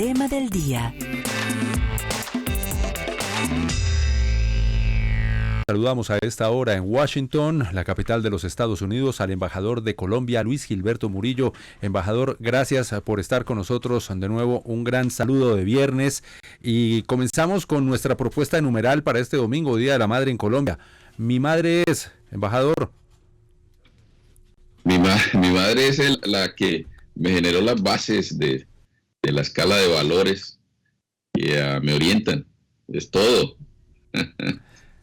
tema del día. Saludamos a esta hora en Washington, la capital de los Estados Unidos, al embajador de Colombia, Luis Gilberto Murillo. Embajador, gracias por estar con nosotros. De nuevo, un gran saludo de viernes. Y comenzamos con nuestra propuesta numeral para este domingo, Día de la Madre en Colombia. Mi madre es, embajador. Mi madre es la que me generó las bases de la escala de valores que me orientan. Es todo.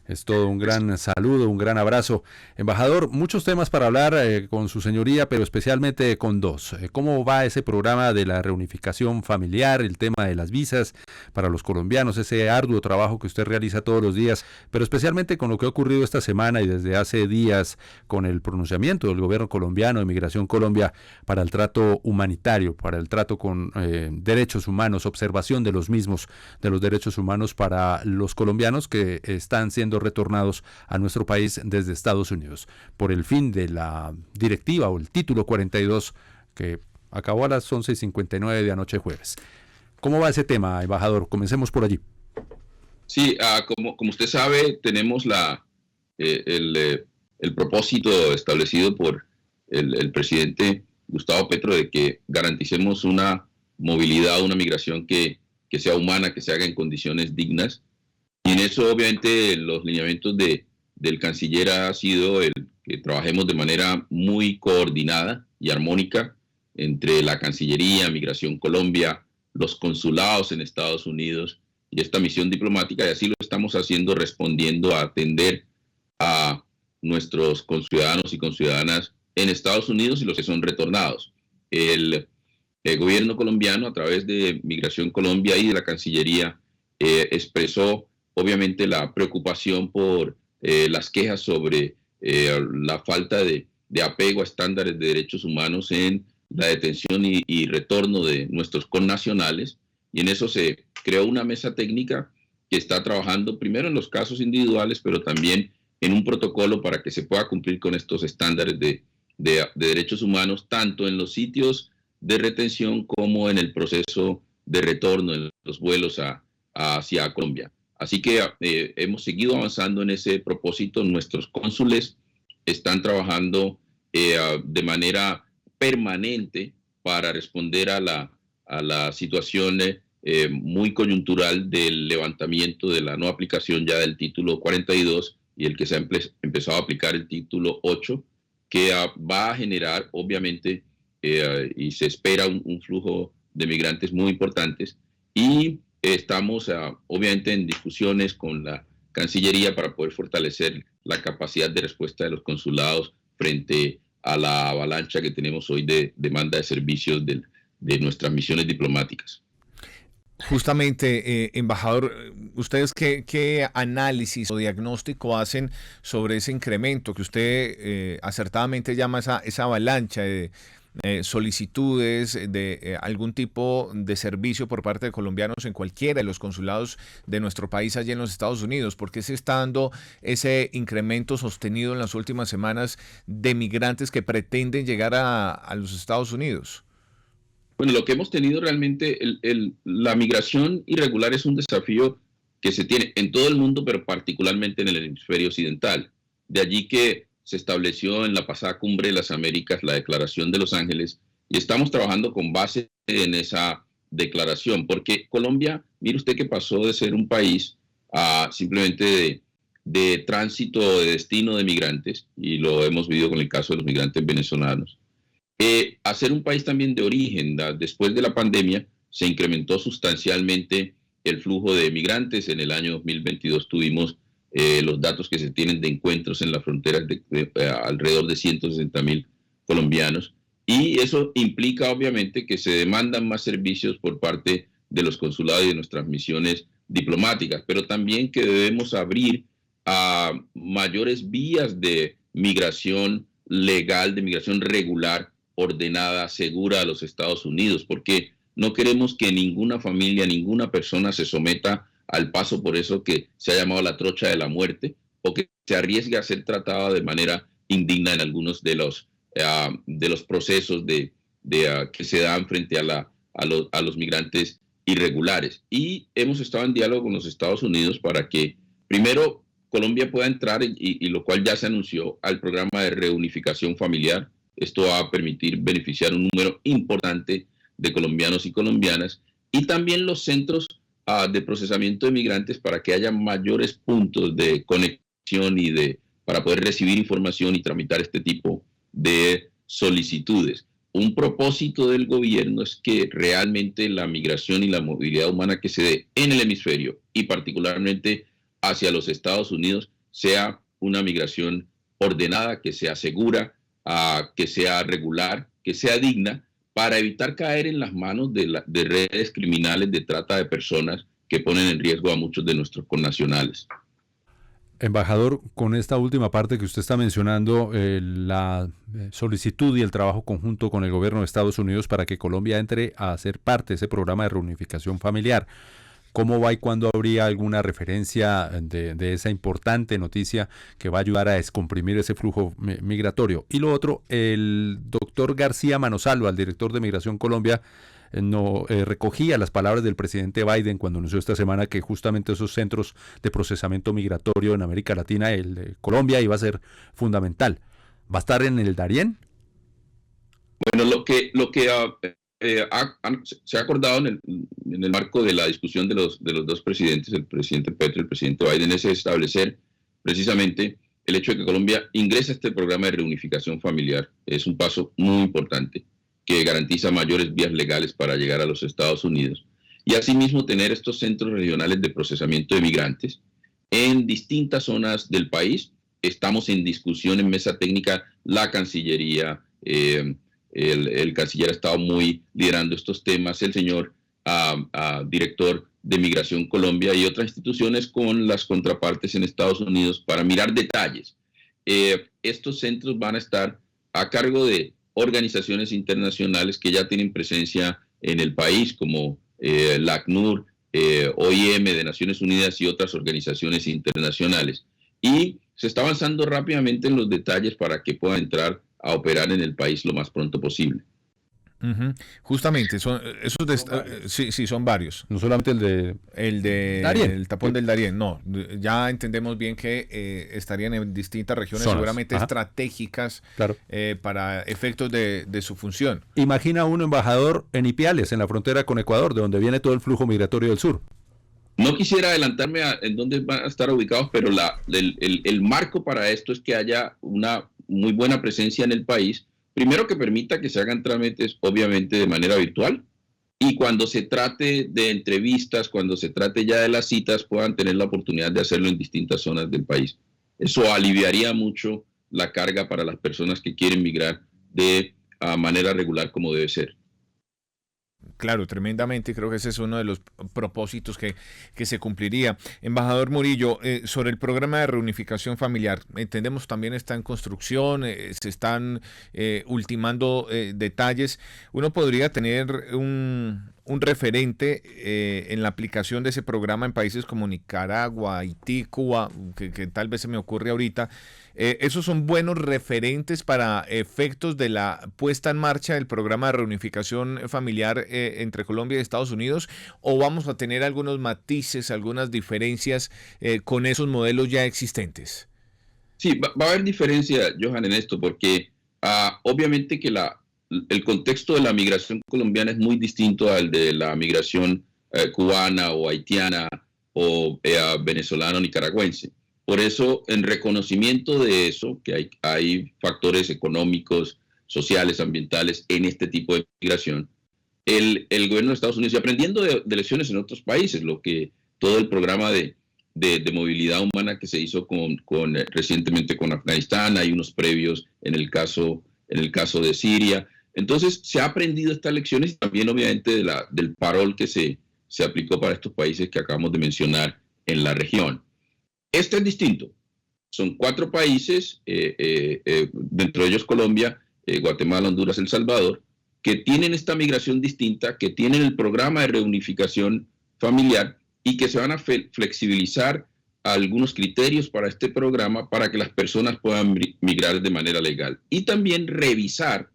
Es todo, un gran saludo, un gran abrazo. Embajador, muchos temas para hablar con su señoría, pero especialmente con dos. ¿Cómo va ese programa de la reunificación familiar, el tema de las visas para los colombianos, ese arduo trabajo que usted realiza todos los días, pero especialmente con lo que ha ocurrido esta semana y desde hace días con el pronunciamiento del gobierno colombiano de Migración Colombia para el trato humanitario, para el trato con derechos humanos, observación de los mismos, de los derechos humanos para los colombianos que están siendo retornados a nuestro país desde Estados Unidos por el fin de la directiva o el título 42 que acabó a las 11:59 de anoche jueves. ¿Cómo va ese tema, embajador? Comencemos por allí. Sí, como usted sabe, tenemos el propósito establecido por el presidente Gustavo Petro de que garanticemos una movilidad, una migración que sea humana, que se haga en condiciones dignas. Y en eso, obviamente, los lineamientos del canciller ha sido el que trabajemos de manera muy coordinada y armónica entre la Cancillería, Migración Colombia, los consulados en Estados Unidos y esta misión diplomática, y así lo estamos haciendo respondiendo a atender a nuestros conciudadanos y conciudadanas en Estados Unidos y los que son retornados. El gobierno colombiano, a través de Migración Colombia y de la Cancillería, expresó obviamente la preocupación por las quejas sobre la falta de apego a estándares de derechos humanos en la detención y retorno de nuestros connacionales. Y en eso se creó una mesa técnica que está trabajando primero en los casos individuales, pero también en un protocolo para que se pueda cumplir con estos estándares de derechos humanos, tanto en los sitios de retención como en el proceso de retorno, en los vuelos hacia Colombia. Así que hemos seguido avanzando en ese propósito. Nuestros cónsules están trabajando de manera permanente para responder a la situación muy coyuntural del levantamiento de la no aplicación ya del título 42 y el que se ha empezado a aplicar el título 8, que va a generar, obviamente, y se espera un flujo de migrantes muy importantes. Y estamos obviamente en discusiones con la Cancillería para poder fortalecer la capacidad de respuesta de los consulados frente a la avalancha que tenemos hoy de demanda de servicios de nuestras misiones diplomáticas. Justamente, embajador, ¿ustedes qué análisis o diagnóstico hacen sobre ese incremento que usted acertadamente llama esa avalancha de solicitudes de algún tipo de servicio por parte de colombianos en cualquiera de los consulados de nuestro país allí en los Estados Unidos? ¿Por qué se está dando ese incremento sostenido en las últimas semanas de migrantes que pretenden llegar a los Estados Unidos? Bueno, lo que hemos tenido realmente, la migración irregular es un desafío que se tiene en todo el mundo, pero particularmente en el hemisferio occidental. De allí que se estableció en la pasada Cumbre de las Américas la Declaración de Los Ángeles, y estamos trabajando con base en esa declaración, porque Colombia, mire usted que pasó de ser un país simplemente de tránsito, de destino de migrantes, y lo hemos vivido con el caso de los migrantes venezolanos, a ser un país también de origen. Después de la pandemia se incrementó sustancialmente el flujo de migrantes. En el año 2022 tuvimos los datos que se tienen de encuentros en las fronteras de alrededor de 160,000 colombianos, y eso implica obviamente que se demandan más servicios por parte de los consulados y de nuestras misiones diplomáticas, pero también que debemos abrir a mayores vías de migración legal, de migración regular, ordenada, segura a los Estados Unidos, porque no queremos que ninguna familia, ninguna persona se someta al paso por eso que se ha llamado la trocha de la muerte, o que se arriesgue a ser tratada de manera indigna en algunos de los procesos que se dan frente a los migrantes irregulares. Y hemos estado en diálogo con los Estados Unidos para que primero Colombia pueda entrar, y lo cual ya se anunció, al programa de reunificación familiar. Esto va a permitir beneficiar un número importante de colombianos y colombianas, y también los centros de procesamiento de migrantes para que haya mayores puntos de conexión para poder recibir información y tramitar este tipo de solicitudes. Un propósito del gobierno es que realmente la migración y la movilidad humana que se dé en el hemisferio y particularmente hacia los Estados Unidos sea una migración ordenada, que sea segura, que sea regular, que sea digna, para evitar caer en las manos de redes criminales de trata de personas que ponen en riesgo a muchos de nuestros connacionales. Embajador, con esta última parte que usted está mencionando, la solicitud y el trabajo conjunto con el gobierno de Estados Unidos para que Colombia entre a ser parte de ese programa de reunificación familiar, ¿cómo va y cuándo habría alguna referencia de esa importante noticia que va a ayudar a descomprimir ese flujo migratorio? Y lo otro, el doctor García Manosalva, el director de Migración Colombia, recogía las palabras del presidente Biden cuando anunció esta semana que justamente esos centros de procesamiento migratorio en América Latina, el de Colombia, iba a ser fundamental. ¿Va a estar en el Darién? Bueno, se ha acordado en el marco de la discusión de los dos presidentes, el presidente Petro y el presidente Biden, es establecer precisamente el hecho de que Colombia ingrese a este programa de reunificación familiar. Es un paso muy importante que garantiza mayores vías legales para llegar a los Estados Unidos, y asimismo tener estos centros regionales de procesamiento de migrantes en distintas zonas del país. Estamos en discusión en mesa técnica, la Cancillería, el canciller ha estado muy liderando estos temas, el señor director de Migración Colombia y otras instituciones con las contrapartes en Estados Unidos para mirar detalles. Estos centros van a estar a cargo de organizaciones internacionales que ya tienen presencia en el país, como la ACNUR, OIM de Naciones Unidas y otras organizaciones internacionales. Y se está avanzando rápidamente en los detalles para que puedan entrar a operar en el país lo más pronto posible. Justamente, sí, son varios. No solamente el de Darién. El tapón del Darién, no. Ya entendemos bien que estarían en distintas regiones, zonas, seguramente estratégicas, claro, para efectos de su función. Imagina uno, embajador, en Ipiales, en la frontera con Ecuador, de donde viene todo el flujo migratorio del sur. No quisiera adelantarme en dónde van a estar ubicados, pero el marco para esto es que haya una muy buena presencia en el país. Primero, que permita que se hagan trámites, obviamente, de manera virtual, y cuando se trate de entrevistas, cuando se trate ya de las citas, puedan tener la oportunidad de hacerlo en distintas zonas del país. Eso aliviaría mucho la carga para las personas que quieren migrar de manera regular, como debe ser. Claro, tremendamente. Creo que ese es uno de los propósitos que se cumpliría. Embajador Murillo, sobre el programa de reunificación familiar, entendemos también está en construcción, se están ultimando detalles. Uno podría tener un referente en la aplicación de ese programa en países como Nicaragua, Haití, Cuba, que tal vez se me ocurre ahorita. ¿Esos son buenos referentes para efectos de la puesta en marcha del programa de reunificación familiar entre Colombia y Estados Unidos? ¿O vamos a tener algunos matices, algunas diferencias con esos modelos ya existentes? Sí, va a haber diferencia, Johan, en esto, porque obviamente que el contexto de la migración colombiana es muy distinto al de la migración cubana o haitiana o venezolana o nicaragüense. Por eso, en reconocimiento de eso, que hay factores económicos, sociales, ambientales en este tipo de migración, el gobierno de Estados Unidos, y aprendiendo de lecciones en otros países, todo el programa de movilidad humana que se hizo recientemente con Afganistán, hay unos previos en el caso de Siria. Entonces, se ha aprendido estas lecciones y también, obviamente, del parol que se aplicó para estos países que acabamos de mencionar en la región. Este es distinto. Son 4 países, dentro de ellos Colombia, Guatemala, Honduras, El Salvador, que tienen esta migración distinta, que tienen el programa de reunificación familiar y que se van a flexibilizar algunos criterios para este programa para que las personas puedan migrar de manera legal. Y también revisar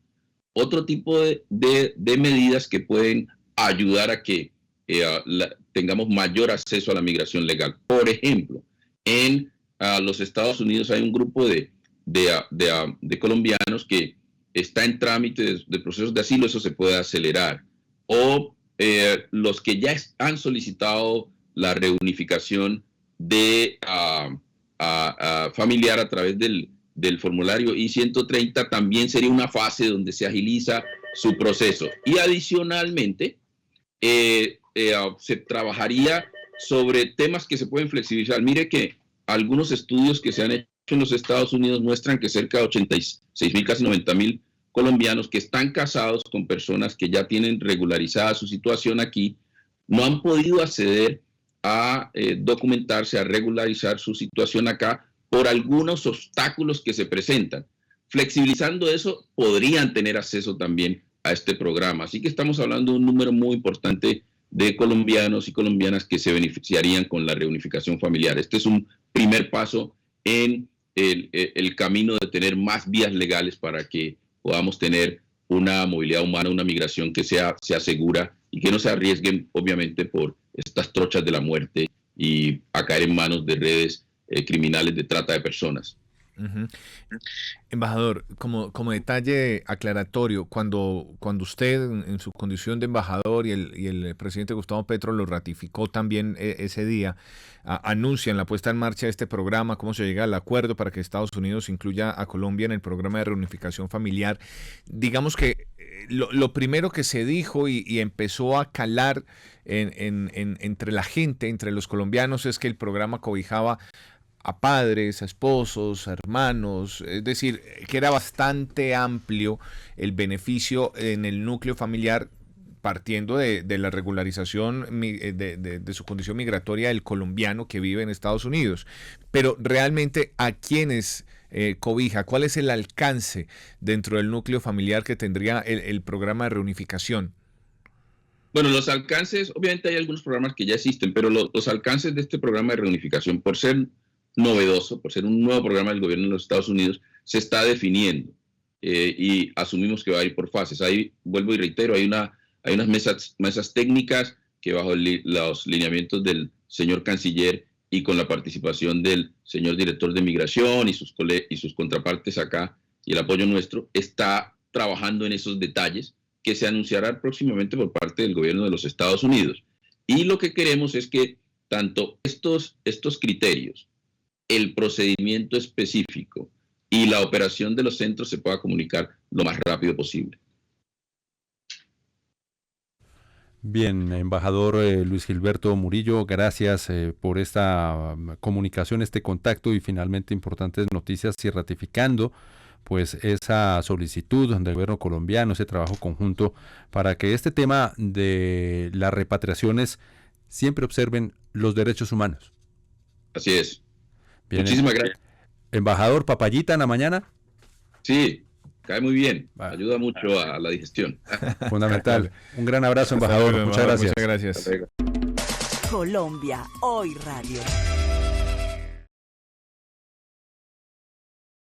otro tipo de medidas que pueden ayudar a que tengamos mayor acceso a la migración legal. Por ejemplo, en los Estados Unidos hay un grupo de colombianos que está en trámite de procesos de asilo, eso se puede acelerar. O los que ya han solicitado la reunificación de familiar a través del formulario I-130, también sería una fase donde se agiliza su proceso. Y adicionalmente, se trabajaría sobre temas que se pueden flexibilizar. Mire que algunos estudios que se han hecho en los Estados Unidos muestran que cerca de 86.000, casi 90.000 colombianos que están casados con personas que ya tienen regularizada su situación aquí, no han podido acceder a documentarse, a regularizar su situación acá por algunos obstáculos que se presentan. Flexibilizando eso, podrían tener acceso también a este programa. Así que estamos hablando de un número muy importante de colombianos y colombianas que se beneficiarían con la reunificación familiar. Este es un primer paso en el camino de tener más vías legales para que podamos tener una movilidad humana, una migración que sea segura y que no se arriesguen, obviamente, por estas trochas de la muerte y a caer en manos de redes criminales de trata de personas. Uh-huh. Embajador, como detalle aclaratorio, cuando usted en su condición de embajador y el presidente Gustavo Petro lo ratificó también ese día, anuncian la puesta en marcha de este programa, cómo se llega al acuerdo para que Estados Unidos incluya a Colombia en el programa de reunificación familiar. Digamos que lo primero que se dijo y empezó a calar entre la gente, entre los colombianos, es que el programa cobijaba a padres, a esposos, a hermanos, es decir, que era bastante amplio el beneficio en el núcleo familiar, partiendo de la regularización de su condición migratoria del colombiano que vive en Estados Unidos. Pero realmente, ¿a quiénes cobija? ¿Cuál es el alcance dentro del núcleo familiar que tendría el programa de reunificación? Bueno, los alcances, obviamente hay algunos programas que ya existen, pero los alcances de este programa de reunificación, por ser novedoso, por ser un nuevo programa del gobierno de los Estados Unidos, se está definiendo y asumimos que va a ir por fases. Ahí, vuelvo y reitero, hay unas mesas técnicas que bajo los lineamientos del señor canciller y con la participación del señor director de migración y sus contrapartes acá y el apoyo nuestro, está trabajando en esos detalles que se anunciará próximamente por parte del gobierno de los Estados Unidos. Y lo que queremos es que tanto estos criterios, el procedimiento específico y la operación de los centros se pueda comunicar lo más rápido posible. Bien, embajador Luis Gilberto Murillo, gracias por esta comunicación, este contacto y finalmente importantes noticias y ratificando pues esa solicitud del gobierno colombiano, ese trabajo conjunto para que este tema de las repatriaciones siempre observen los derechos humanos. Así es. Bien, muchísimas gracias. Embajador, papayita en la mañana. Sí, cae muy bien. Ayuda mucho a la digestión. Fundamental. Un gran abrazo, embajador. Muchas gracias. Muchas gracias. Colombia Hoy Radio.